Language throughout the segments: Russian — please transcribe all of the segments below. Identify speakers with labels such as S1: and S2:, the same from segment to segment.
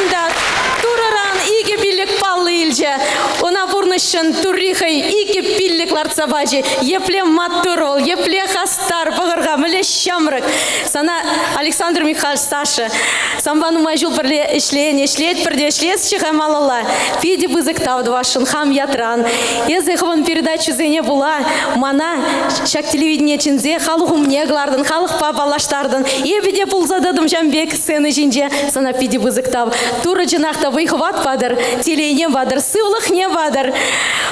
S1: Анда тураран иге билік паллы илже. Она бурнышын туррихай иге билік ларцабажи. Епле матурол, епле хастар, бағырға, міле шамрык. Сана Александр Михайлович Саша. Самбану мажул бірле ішлейін, ішлейт бірде ішлейт шыға малала. Педи бызык тауды вашын, хам ятран. Езі хван передачу зене була. Мана шак телевидение чинзе, халухум неглардын, халух папалаштардын. Ебеде пулзададым жамбек сцены жинже. Сана педи бызык тав. Тура жинақта выхват падыр, телейне бадыр, сывлық не бадыр,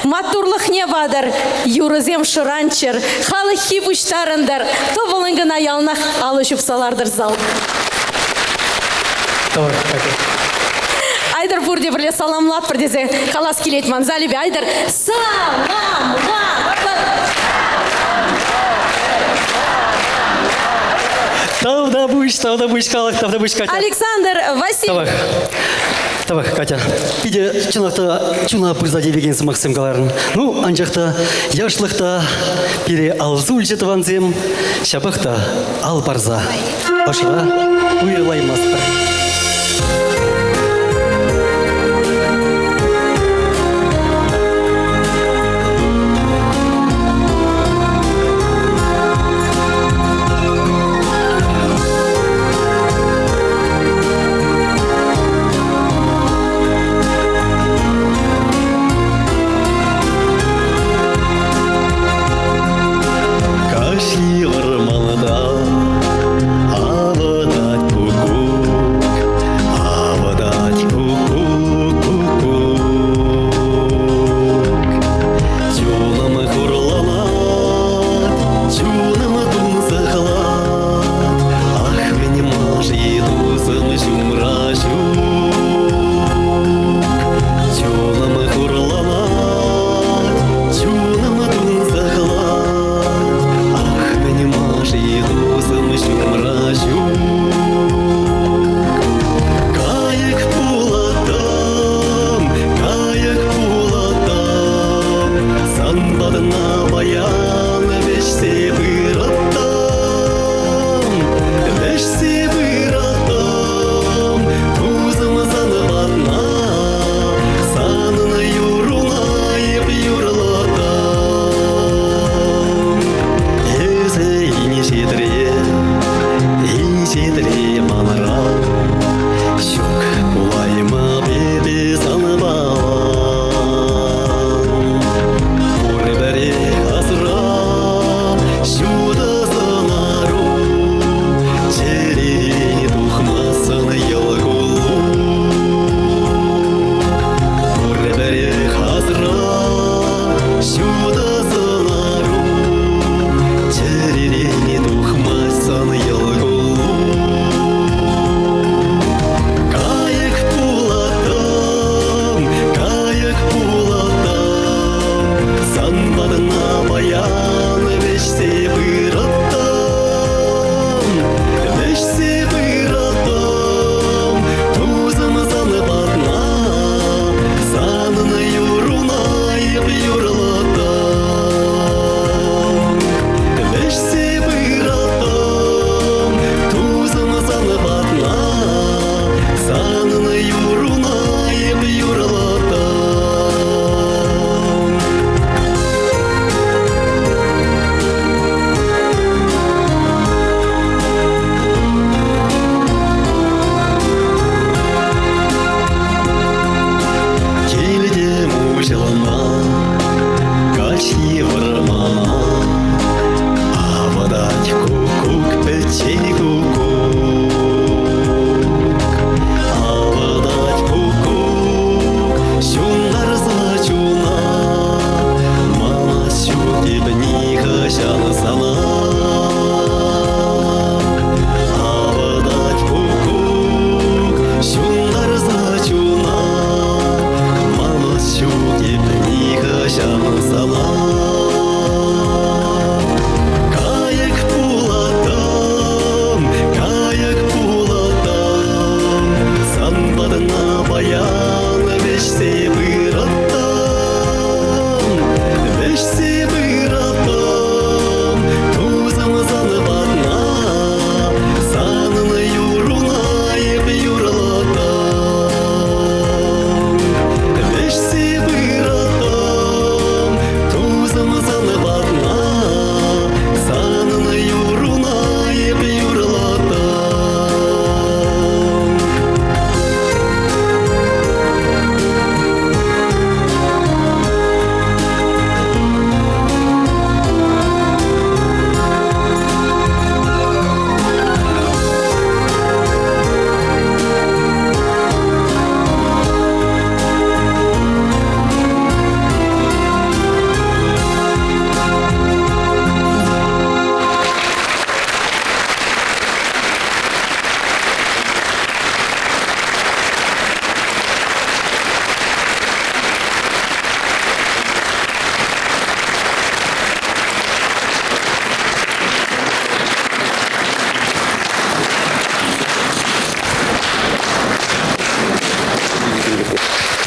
S1: матурлық не бадыр. Юрызем шыранчыр, халы хибуштарындар. То болыңгына ялнақ алы жүпсалардыр зал. Айдар бұрде бірле саламлат бірдезе қалас келет манзалебе. Айдар саламлат.
S2: Тавда буш, калак, тавда буш, Катя.
S1: Александр Васильев.
S2: Тавак, Катя. Пиде чуна пырзаде вегенсі Максим Галарын. Ну, анжақта, яшлықта, пире алзул жетіванзем, шапақта ал барза. Башыға уйырлаймаспыр.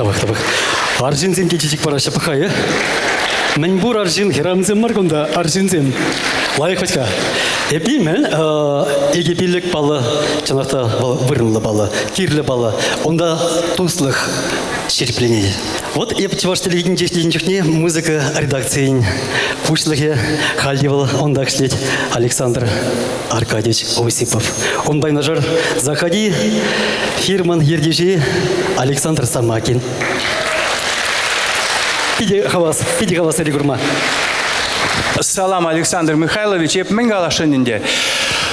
S2: Табах. Аржин зем кечечек параша пахая. Мен бур аржин херамзем маргонда аржин зем. Лайық бачка. Эпи мен егепилік балы, жанақта вырынлы балы, кирлі балы, онда туслых шерпленеді. Вот еп чеваш телевидение чешне музыка редакциян пушлыхе халдевал онда кшлеть Александр Аркадьевич Осипов. Он байнажар заходи фирман ердежи Александр Самакин. Пиди хавас Элигурма.
S3: Салам, Александр Михайлович.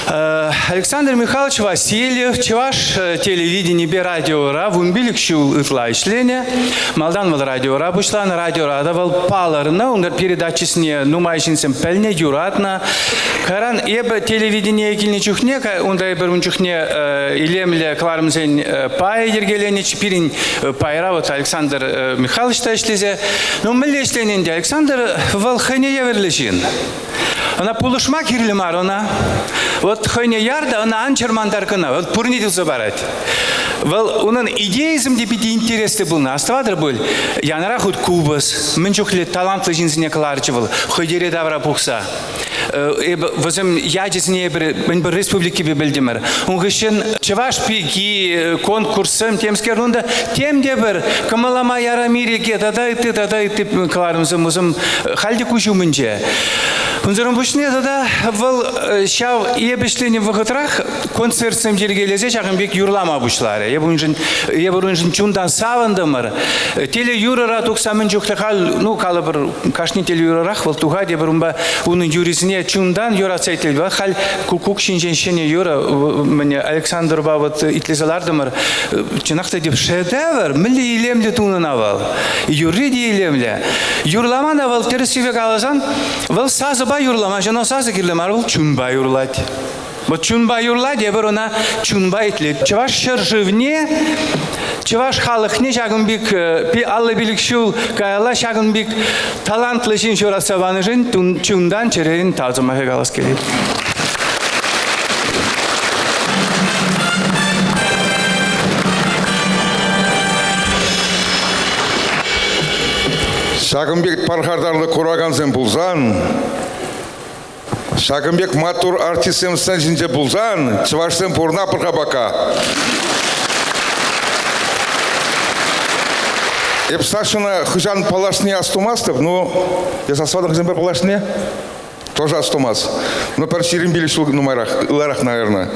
S3: Александр Михайлович Васильев, чеваш телевидение бе радиора, вумбилик шул итла ишлене, малдан вал радиора, бушлан радиора, давал паларна, он передачесне нумайшинсем пельне юратна, каран ебе телевидение кильне чухне, он да ебе рунчухне илемле клармзен пай ергелене чипирин пайра, вот Александр Михайлович та ишлезе, но мэле ишлененде Александр вал хэне еверлешин. Она пулышма кирле марона. Вот хойне ярда, она анчермандаркана. Вот пурнитился барать. Вот onun идеизм депити интересный был на оставадр был. Я на рахут кубас. Менчухле талантлы жинзине кларчевал. Хойдере давра пухса. Возьмем ядезне ben bir республики бебелдимер. Он гышен чеваш пики конкурсом темскер рунда тем дебер камалама ярамирике тада и ты кларымзым узым халди кучу мынче. Унзырым бушне тада вал шав ебешлени вахатрах концертсем жергелезе чагынбек юрлама бушлары. Ебурунжин чундан савандымыр. Теле юрара туксамын жуктахал ну калыбыр кашни теле юрарах вал туга дебурумба унун юрисине чундан юраса ителбе хал кукук шинженшене юра мне Александр бабат итлезалардымыр чынакта деп шедевр милли илемле тунун авал юриди илемле юрлама авал терсивек аласан вал сазыба юрлама жана сазы кирлемар вал чунба юрлать. Вот чунба юрла дебер она чунба итлет. Чеваш шерживне, чеваш халыхне шагынбик пи аллы билик шул кайла шагынбик талантлы жин шураса ваныжын чундан черерин тазымахе галас келет.
S4: Шагынбек пархардарлы кураганзен булзан. Шагынбек матур артистем сенжинже булзан, чывашсем пурна пырхабака. Эп Сашина хыжан палашне астумастов, ну, я сосвадах зембер палашне, тоже астумас. Но перчирим били шул нумарах, ларах, наверное.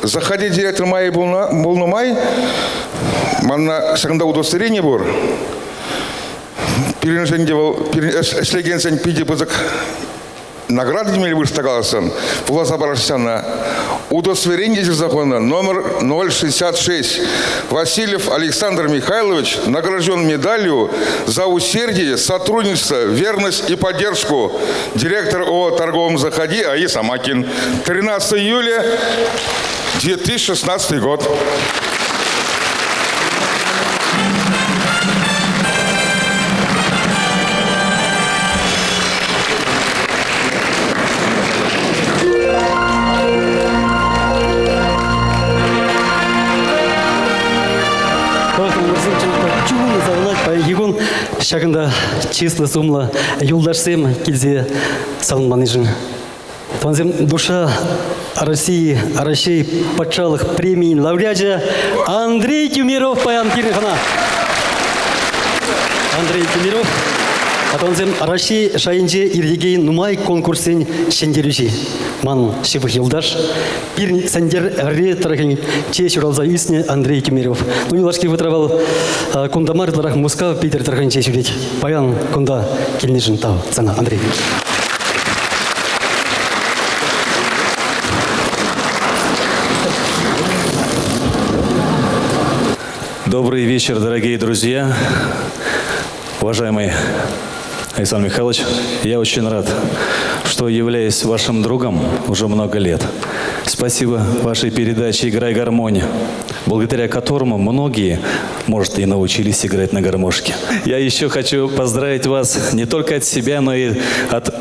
S4: Заходи директор май был нумай, манна шагында удостоверение бур. Переношен девал, эшлегенсен пиди бузак. Награды имели выставлялся Власа Барашчана. Удостоверение закона номер 066. Васильев Александр Михайлович награжден медалью за усердие, сотрудничество, верность и поддержку. Директор ООО «Торговом Заходи» А.И. Самакин. 13 июля 2016 год.
S2: Шагында число сумла юлдашсем килзе салынманыжын. Тонзем душа России, России патшалых премий лауреата Андрей Тюмиров паян кирхана. Андрей Тюмиров. Атонзем Россия шайынже ирдегей нумай конкурсен шендерюши. Ман шивых юлдаш. Пир сендер ретраген честь уралза юсне Андрей Тюмиров. Нунилашки вытравал кундамар дларах муска Питер траген честь юрить. Паян кунда кильнижин тау. Цена Андрей.
S5: Добрый вечер, дорогие друзья. Уважаемый Александр Михайлович, я очень рад, что являюсь вашим другом уже много лет. Спасибо вашей передаче «Играй гармонь», благодаря которому многие, может, и научились играть на гармошке. Я еще хочу поздравить вас не только от себя, но и от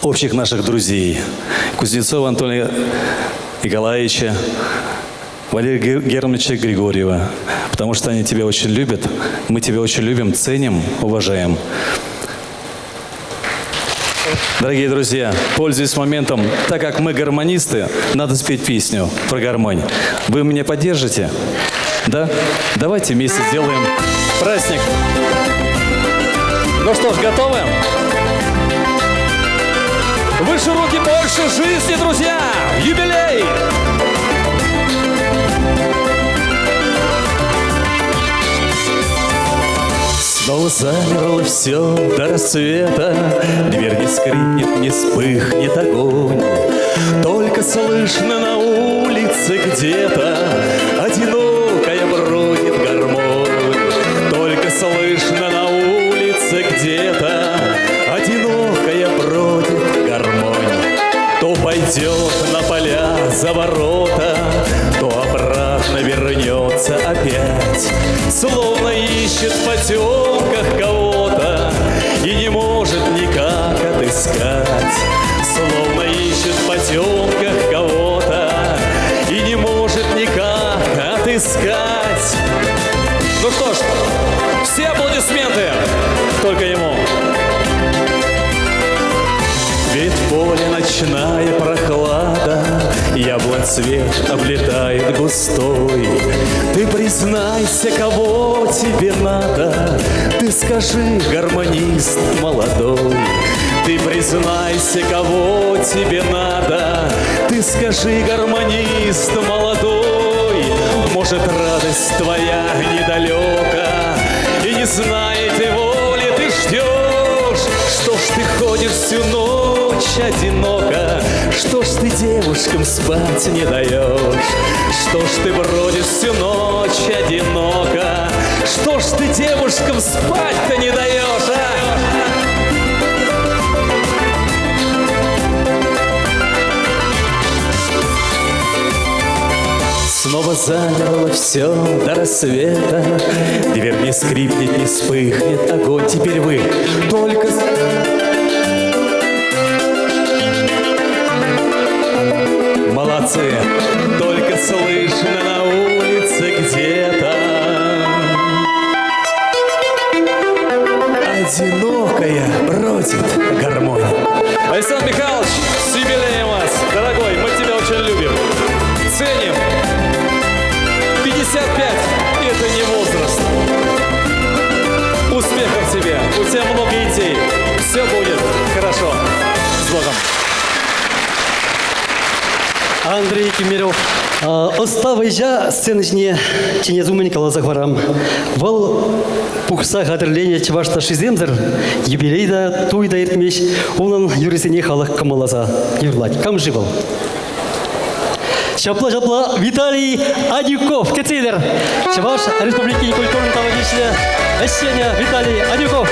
S5: общих наших друзей. Кузнецова Антония Николаевича, Валерия Германовича Григорьева, потому что они тебя очень любят, мы тебя очень любим, ценим, уважаем. Дорогие друзья, пользуясь моментом, так как мы гармонисты, надо спеть песню про гармонь. Вы меня поддержите? Да? Давайте вместе сделаем праздник. Ну что ж, готовы? Выше руки, больше жизни, друзья! Юбилей! Снова замерло все до рассвета, дверь не скрипнет, не вспыхнет огонь. Только слышно на улице где-то одинокая бродит гармонь. Только слышно на улице где-то одинокая бродит гармонь. То пойдет на поля за ворота, то обратно вернется опять, словно ищет в потемках кого-то и не может никак отыскать. Словно ищет в потемках кого-то и не может никак отыскать. Ну что ж, все аплодисменты только ему. Ведь в поле ночная прохлада, яблонь цвет облетает густой. Ты признайся, кого тебе надо, ты скажи, гармонист молодой. Ты признайся, кого тебе надо, ты скажи, гармонист молодой. Может, радость твоя недалека, и не знает воли ты ждешь. Что ж ты ходишь всю ночь одиноко, что ж ты девушкам спать не даешь? Что ж ты бродишь всю ночь одиноко, что ж ты девушкам спать-то не даешь, а? Снова замерло все до рассвета, дверь не скрипнет, не вспыхнет огонь. Теперь вы только... Молодцы! Только слышно на улице где-то одинокая бродит гармонь. Александр Михайлович, с юбилеем вас! Дорогой, мы тебя очень любим, ценим. 55 – это не возраст. Успехов тебе, у тебя много идей. Все будет хорошо. С Богом.
S2: Андрей Кемеров. Оставайжа сценочне Ченезумен Калазахварам. Вал пухса хатırлене чевашта шиземзер юбилейда туйда иртмеш унан юрисене халық камаласа юрлать. Кам живал? Шапла-шапла Виталий Адюков, Кецелер. Чеваш Республики культурного товарищества Эссеня Виталий Адюков.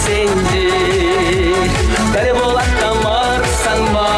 S6: Сенди, дәре болат тамар санма,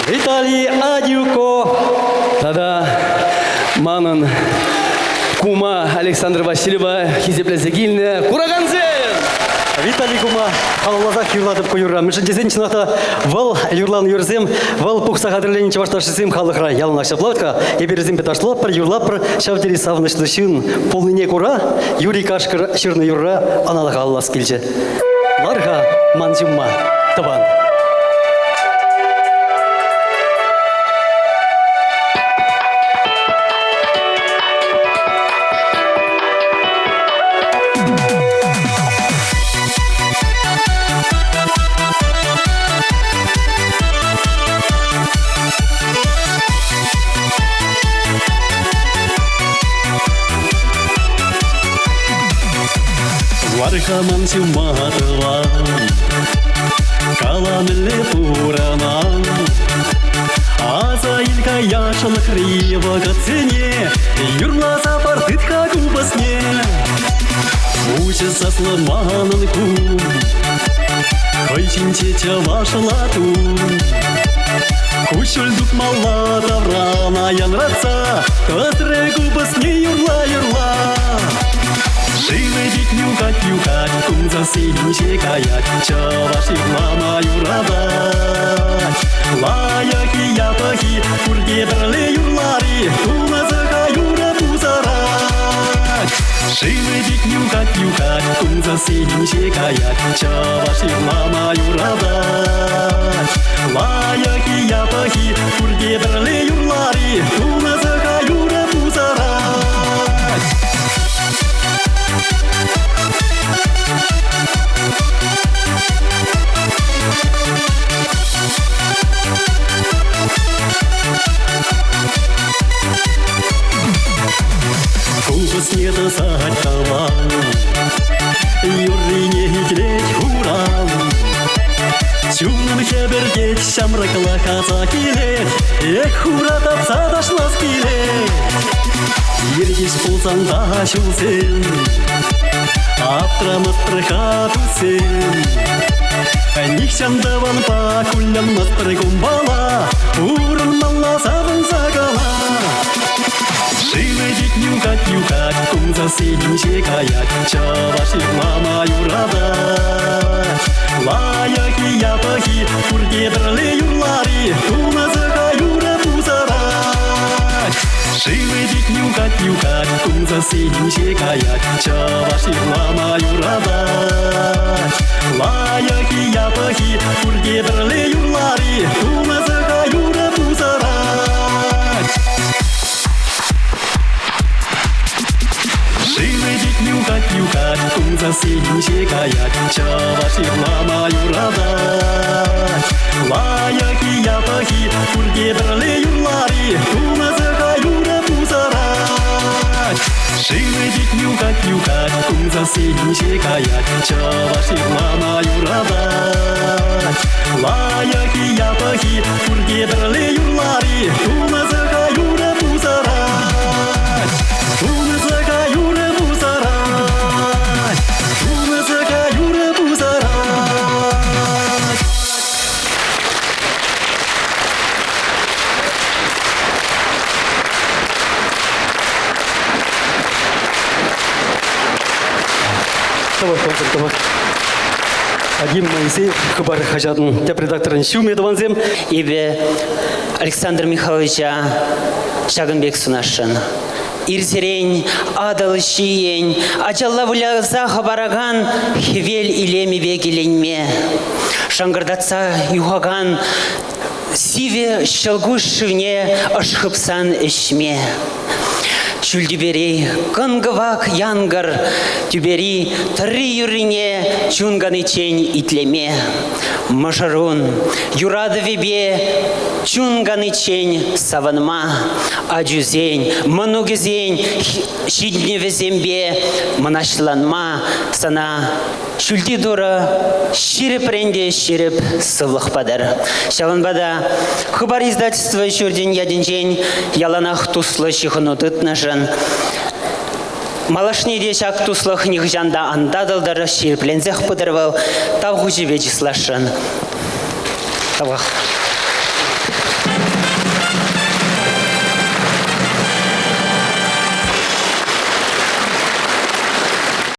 S2: Виталий Адюко. Тада манын кума Александр Васильева хизеплезегильне Кураганзе. Виталий кума халлазак юрладып куюра. Мишендезен чината вал юрлан юрзем, вал пухса хадрлен чавашташсем халыхра ялна шаплатка. Еберзем петашлап пар юрлап шавтери савнышлышын полныне кура. Юрий Кашкар ширны юрра аналага аллас килже. Ларга манзюмма табан. Вархаман сюматова, каламеле пурана, аза илька яшал хрива кацене, юрла запартытка губасне, учится сломанан кум, хайчин чеча ваша лату, кушуль дук мала таврана янраца, катре губасне юрла. Живы дикнюкать, кум засинче каять, чаваш юрла юрадать. Лаяки япахи, кургедрле юрлари, кумазака юра пузарать. Живы дикнюкать, кум засинче каять, чаваш юрла юрадать. Лаяки япахи, кургедрле юрлари, кумазака юра пузарать. Кубас не досать кала, юрри не гиглеть хурал. Чумным хебергеть, шамракла казакилет, эх, хура тапса дошла скилет. Ергиш пулсанда шулсен, аптрамас прыхатусен. Нихчандаван па кулям нас прыгумбала, урын малла савын загала. Живы дикнюкать, кум засинче каять, чаваш юрла юрадать. Лаяки япахи, кургедрле юрлари, кумазака юра пузарать. Живы дикнюкать, кум засинче каять, чаваш юрла юрадать. Лаяки япахи, кургедрле юрлари, кумазака юра пузарать. Живы дикнюкать, кум засинче каять, чаваш юрла юрадать. Лаяки япахи, кургедрле юрлари, кумазака юра пузарать. Живы дикнюкать, кум засинче каять, чаваш юрла юрадать. Лаяки япахи, кургедрле юрлари, кумазака юра пузарать. Кумазака юра пузарать. Кумазака юра пузарать. Агим Моисеев, хабар хажатын, теп редакторын Шумедованзем.
S6: Ибе Александр Михайловича Шагынбек Сунашын. Ирзерень, адал шиень, ачалла вуляза хабараган, хивель илеми бегеленьме. Шангардатса юхаган, сиве щелгуш шивне, ашхыпсан эшме. Чульдибери, кангавак янгар, тюбери, три юрине, чунганы чень итлеме. Машарун, юрада вебе, чунганы чень саванма, аджузень, манугезень, щидневе зембе, манашланма, сана, чульди дура, щирип ренде, щирип сывлых падар. Шаванбада, хабар издательства щурдень яденжень, яланах туслы щихынутыт нажын. Малашни дешак туслых нихжанда андадалдар щирплензех подырвал, тавгу жибе числашын. Тавах.